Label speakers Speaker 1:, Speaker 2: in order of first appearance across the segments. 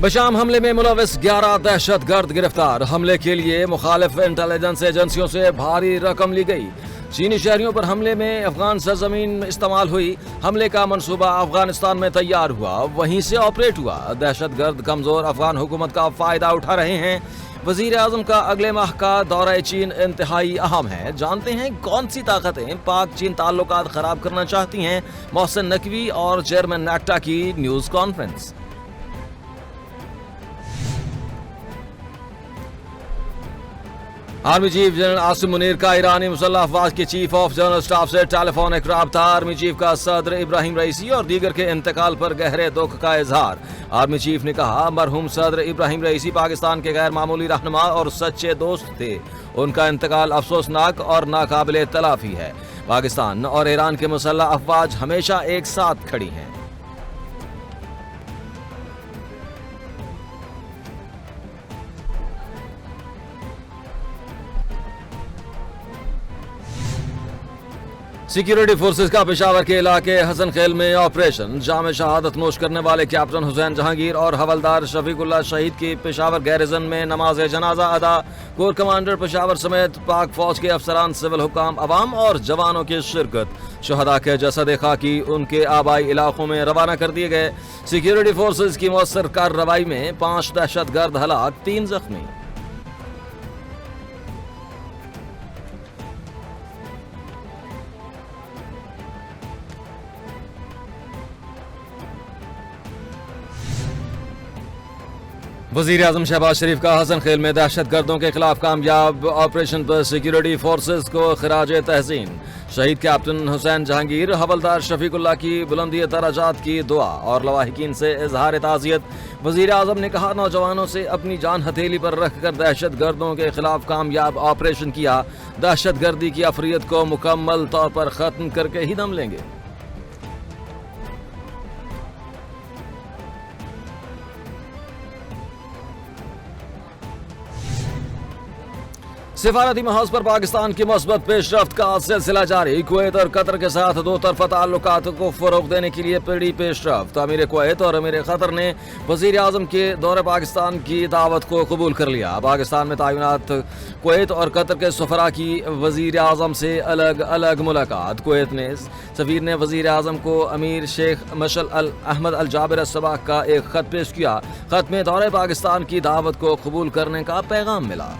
Speaker 1: बशाम हमले में मुलविस 11 दहशतगर्द गिरफ्तार। हमले के लिए मुखालिफ इंटेलिजेंस एजेंसियों से भारी रकम ली गई। चीनी शहरियों पर हमले में अफगान सरजमीन इस्तेमाल हुई। हमले का मंसूबा अफगानिस्तान में तैयार हुआ, वहीं से ऑपरेट हुआ। दहशतगर्द कमजोर अफगान हुकूमत का फायदा उठा रहे हैं। वजीर आजम का अगले माह का दौरा चीन इंतहाई अहम है। जानते हैं कौन सी ताकतें पाक चीन ताल्लुकात खराब करना चाहती हैं। मोहसिन नकवी और चेयरमैन नेक्टा की news conference. Army chief general Asim Munir का ईरानी मुसल्लह अफवाज के चीफ ऑफ जनरल स्टाफ से टेलीफोनिक राब्ता। आर्मी चीफ का सदर इब्राहिम रईसी और दीगर के इंतकाल पर गहरे दुख का इजहार। आर्मी चीफ ने कहा, मरहूम सदर इब्राहिम रईसी पाकिस्तान के गैर मामूली रहनुमा और सच्चे दोस्त थे। उनका इंतकाल अफसोसनाक और नाकाबिले तलाफी है। पाकिस्तान और ईरान के मुसल्लह अफवाज हमेशा एक साथ खड़ी हैं। सिक्योरिटी फोर्सेस का पेशावर के इलाके हसन खेल में ऑपरेशन। जाम शहादत नोश करने वाले कैप्टन हुसैन जहांगीर और हवलदार शफीकुल्लाह शहीद की पेशावर गैरिजन में नमाज जनाजा अदा। कोर कमांडर पेशावर समेत पाक फौज के अफसरान, सिविल हुकाम, अवाम और जवानों की शिरकत। शहदा के जसद खाकी उनके आबाई इलाकों में रवाना कर दिए गए। सिक्योरिटी फोर्सेस की मौसर कार्रवाई में 5 दहशतगर्द हलाक, 3 जख्मी। वजीर आजम शहबाज शरीफ का हसन खेल में दहशत गर्दों के खिलाफ कामयाब ऑपरेशन पर सिक्योरिटी फोर्सेस को खराज तहसीन। शहीद कैप्टन हुसैन जहांगीर, हवलदार शफीकुल्लाह की बुलंदी दराजात की दुआ और लवाहिकीन से इजहार ताज़ियत। वजीर आजम ने कहा, नौजवानों से अपनी जान हथेली पर रखकर दहशत गर्दों के खिलाफ कामयाब ऑपरेशन किया। दहशत गर्दी की अफरियत को मुकम्मल तौर पर खत्म करके ही दम लेंगे। सिफारती महाज पर पाकिस्तान की मस्बत पेशरफ्त का सिलसिला जारी। कुवैत और कतर के साथ दो तरफा ताल्लुकात को फरोग देने के लिए पड़ी पेशरफ्त। अमीर कुवैत और अमीर कतर ने वजीर आजम के दौरे पाकिस्तान की दावत को कबूल कर लिया। पाकिस्तान में तैनात कुवैत और कतर के सफरा की वजीर आजम से अलग अलग मुलाकात। कुवैत ने सफीर ने वजीर आजम को अमीर शेख मशल अल अहमद अल जाबिर अस्सबाह का एक खत पेश किया। खत में दौरे पाकिस्तान की दावत को कबूल करने का पैगाम मिला।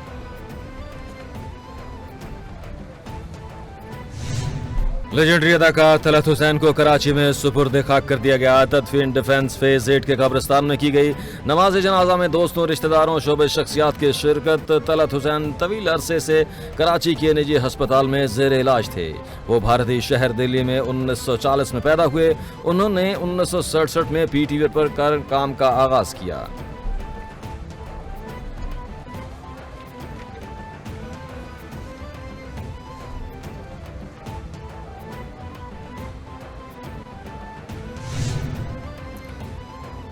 Speaker 1: लेजेंडरी अदाकार तलत हुसैन को कराची में सुपुर्द खाक कर दिया गया। तदफीन डिफेंस फेज 8 के कब्रिस्तान में की गई। नमाज जनाजा में दोस्तों, रिश्तेदारों, शोबे शख्सियात की शिरकत। तलत हुसैन तवील अरसे से कराची के निजी अस्पताल में जेर इलाज थे। वो भारतीय शहर दिल्ली में 1940 में पैदा हुए। उन्होंने 1967 में PTV पर काम का आगाज किया।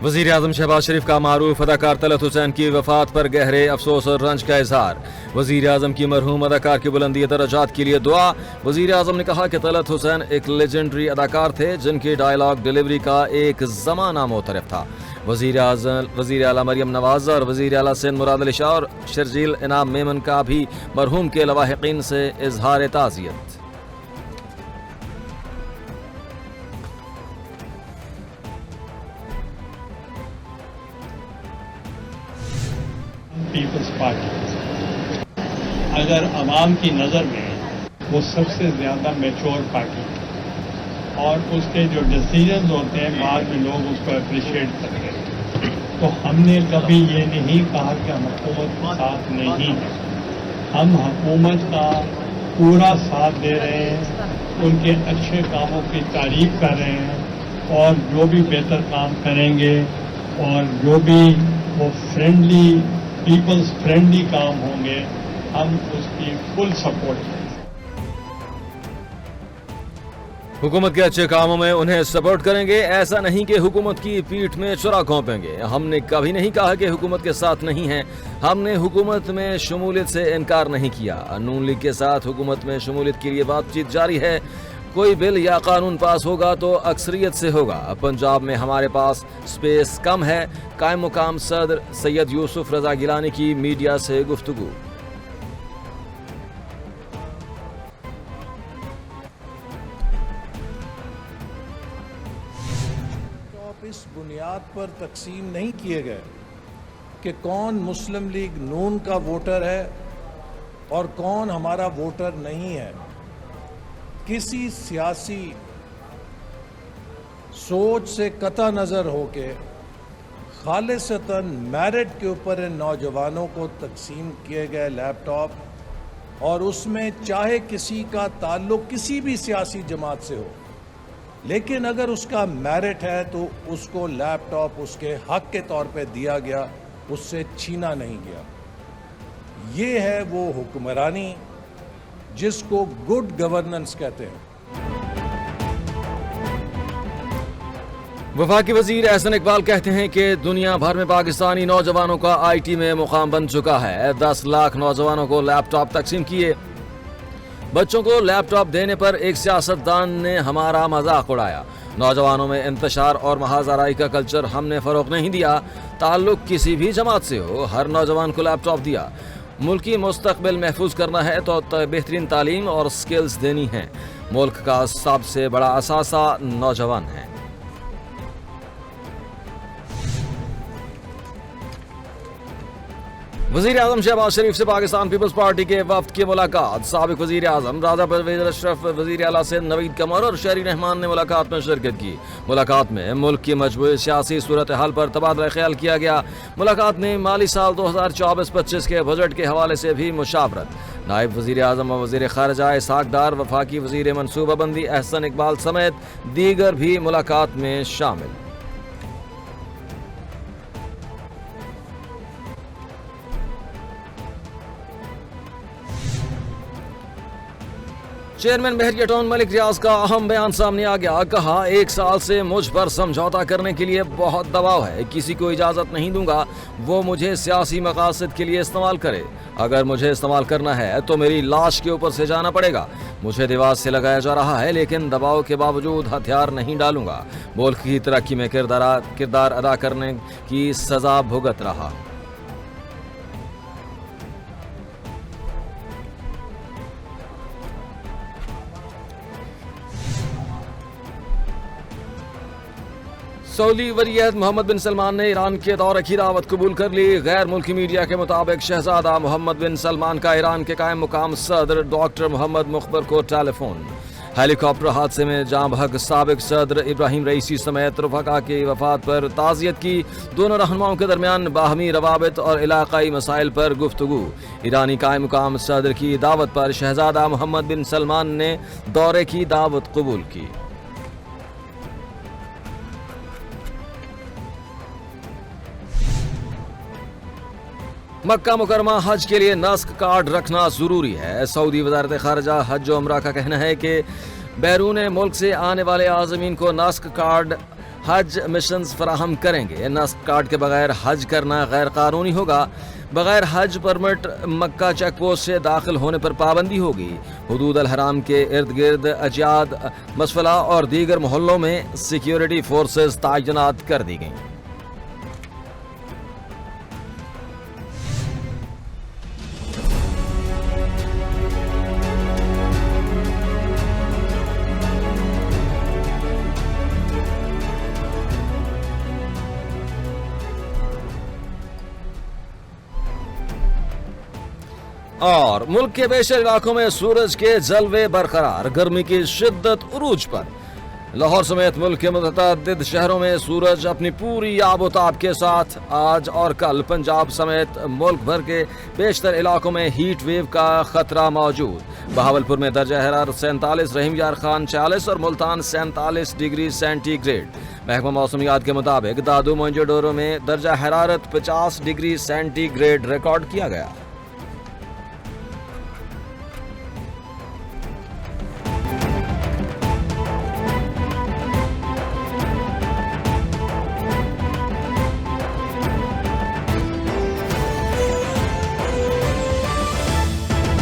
Speaker 1: वजीर आजम शहबाज शरीफ का मारूफ अदाकार तलत हुसैन की वफात पर गहरे अफसोस और रंज का इजहार। वजीर आजम की मरहूम अदाकार की बुलंदी दर्जात के लिए दुआ। वजीर आजम ने कहा कि तलत हुसैन एक लेजेंडरी अदाकार थे जिनकी डायलॉग डिलीवरी का एक जमाना मोतरफ था। वजीर आला मरियम नवाज और वजीर आला सैयद मुराद अली शाह और शर्जील इनाम मेमन का भी मरहूम के लवाहिकीन से इजहार ताज़ियत।
Speaker 2: पीपल्स पार्टी अगर आवाम की नज़र में वो सबसे ज़्यादा मैच्योर पार्टी है और उसके जो डिसीजंस होते हैं बाद में लोग उसको अप्रिशिएट करते हैं। तो हमने कभी ये नहीं कहा कि हम हुकूमत के साथ नहीं हैं। हम हुकूमत का पूरा साथ दे रहे हैं, उनके अच्छे कामों की तारीफ कर रहे हैं और जो भी बेहतर काम करेंगे और जो भी वो फ्रेंडली पीपल्स फ्रेंडली काम होंगे, हम उसकी फुल सपोर्ट करेंगे।
Speaker 1: हुकूमत के अच्छे कामों में उन्हें सपोर्ट करेंगे। ऐसा नहीं कि हुकूमत की पीठ में चुरा घोंपेंगे। हमने कभी नहीं कहा कि हुकूमत के साथ नहीं हैं। हमने हुकूमत में शमूलियत से इनकार नहीं किया। नून लीग के साथ हुकूमत में शमूलियत के लिए बातचीत जारी है। कोई बिल या कानून पास होगा तो अक्सरियत से होगा। पंजाब में हमारे पास स्पेस कम है। कायम मुकाम सदर सैयद यूसुफ रजा गिलानी की मीडिया से गुफ्तगू।
Speaker 3: इस बुनियाद पर तकसीम नहीं किए गए कि कौन मुस्लिम लीग नून का वोटर है और कौन हमारा वोटर नहीं है। किसी सियासी सोच से कता नज़र होके खालिसतन मेरिट के ऊपर इन नौजवानों को तकसीम किए गए लैपटॉप, और उसमें चाहे किसी का ताल्लुक किसी भी सियासी जमात से हो, लेकिन अगर उसका मेरिट है तो उसको लैपटॉप उसके हक के तौर पे दिया गया, उससे छीना नहीं गया। ये है वो हुक्मरानी जिसको गुड गवर्नेंस कहते हैं।
Speaker 1: वफाकी वजीर एहसन इकबाल कहते हैं कि दुनिया भर में पाकिस्तानी नौजवानों का IT में मुकाम बन चुका है। 10 लाख नौजवानों को लैपटॉप तकसीम किए। बच्चों को लैपटॉप देने पर एक सियासतदान ने हमारा मजाक उड़ाया। नौजवानों में इंतशार और महाजराई का कल्चर हमने फरोग नहीं दिया। ताल्लुक किसी भी जमात से हो, हर नौजवान को लैपटॉप दिया। मुल्की मुस्तकबिल महफूज करना है तो बेहतरीन तालीम और स्किल्स देनी है। मुल्क का सबसे बड़ा असासा नौजवान है। वज़ीर आज़म शहबाज शरीफ से पाकिस्तान पीपल्स पार्टी के वफ्द की मुलाकात। साबिक वज़ीर आज़म राजा परवेज़ अशरफ, वज़ीर आला से नवीद कमर और शहरी रहमान ने मुलाकात में शिरकत की। मुलाकात में मुल्क की मजबूत सियासी सूरत हाल पर तबादला ख्याल किया गया। मुलाकात में माली साल 2024-25 के बजट के हवाले से भी मुशावरत। नायब वज़ीर आज़म और वज़ीर ख़ारिजा इसहाक़ डार, वफाकी वज़ीर मनसूबाबंदी एहसन इकबाल समेत दीगर भी मुलाकात में शामिल। चेयरमैन बहरिया मलिक रियाज का अहम बयान सामने आ गया। कहा, 1 साल से मुझ पर समझौता करने के लिए बहुत दबाव है। किसी को इजाज़त नहीं दूंगा वो मुझे सियासी मकासद के लिए इस्तेमाल करे। अगर मुझे इस्तेमाल करना है तो मेरी लाश के ऊपर से जाना पड़ेगा। मुझे दीवार से लगाया जा रहा है लेकिन दबाव के बावजूद हथियार नहीं डालूंगा। मुल्क की तरक्की में किरदार अदा करने की सजा भुगत रहा। सऊदी वलीअहद मोहम्मद बिन सलमान ने ईरान के दौरे की दावत कबूल कर ली। गैर मुल्की मीडिया के मुताबिक शहजादा मोहम्मद बिन सलमान का ईरान के कायम मुकाम सदर डॉक्टर मोहम्मद मुखबर को टेलीफोन। हेलीकॉप्टर हादसे में जाँ बहक साबिक सदर इब्राहिम रईसी समेत रफ़का की वफात पर ताज़ियत की। दोनों रहनुमाओं के दरमियान बाहमी रवाबित और इलाकाई मसाइल पर गुफ्तगू। ईरानी कायम मुकाम सदर की दावत पर शहजादा मोहम्मद बिन सलमान ने दौरे की दावत कबूल की। मक्का मुकरमा हज के लिए नस्क कार्ड रखना जरूरी है। सऊदी वज़ारत ख़ारिजा हज और उम्रा का कहना है कि बैरून मुल्क से आने वाले आज़मीन को नस्क कार्ड हज मिशंस फराहम करेंगे। नस्क कार्ड के बगैर हज करना गैर कानूनी होगा। बगैर हज परमिट मक्का चेक पोस्ट से दाखिल होने पर पाबंदी होगी। हुदूद अल हराम के इर्द गिर्द अजियाद, मसफला और दीगर मोहल्लों में सिक्योरिटी फोर्सेस तैनात कर दी गई। और मुल्क के बेशर इलाकों में सूरज के जलवे बरकरार। गर्मी की शिद्दत उरूज पर। लाहौर समेत मुल्क के मुतअद्दिद शहरों में सूरज अपनी पूरी आबोताब के साथ आज और कल पंजाब समेत मुल्क भर के बेशतर इलाकों में हीट वेव का खतरा मौजूद। बहावलपुर में दर्जा हरारत 47, रहीम यार खान 46 और मुल्तान 47 डिग्री सेंटीग्रेड। महकमा मौसमियात के मुताबिक दादू मोइंजोडोरो में दर्जा हरारत 50 डिग्री सेंटीग्रेड रिकॉर्ड किया गया।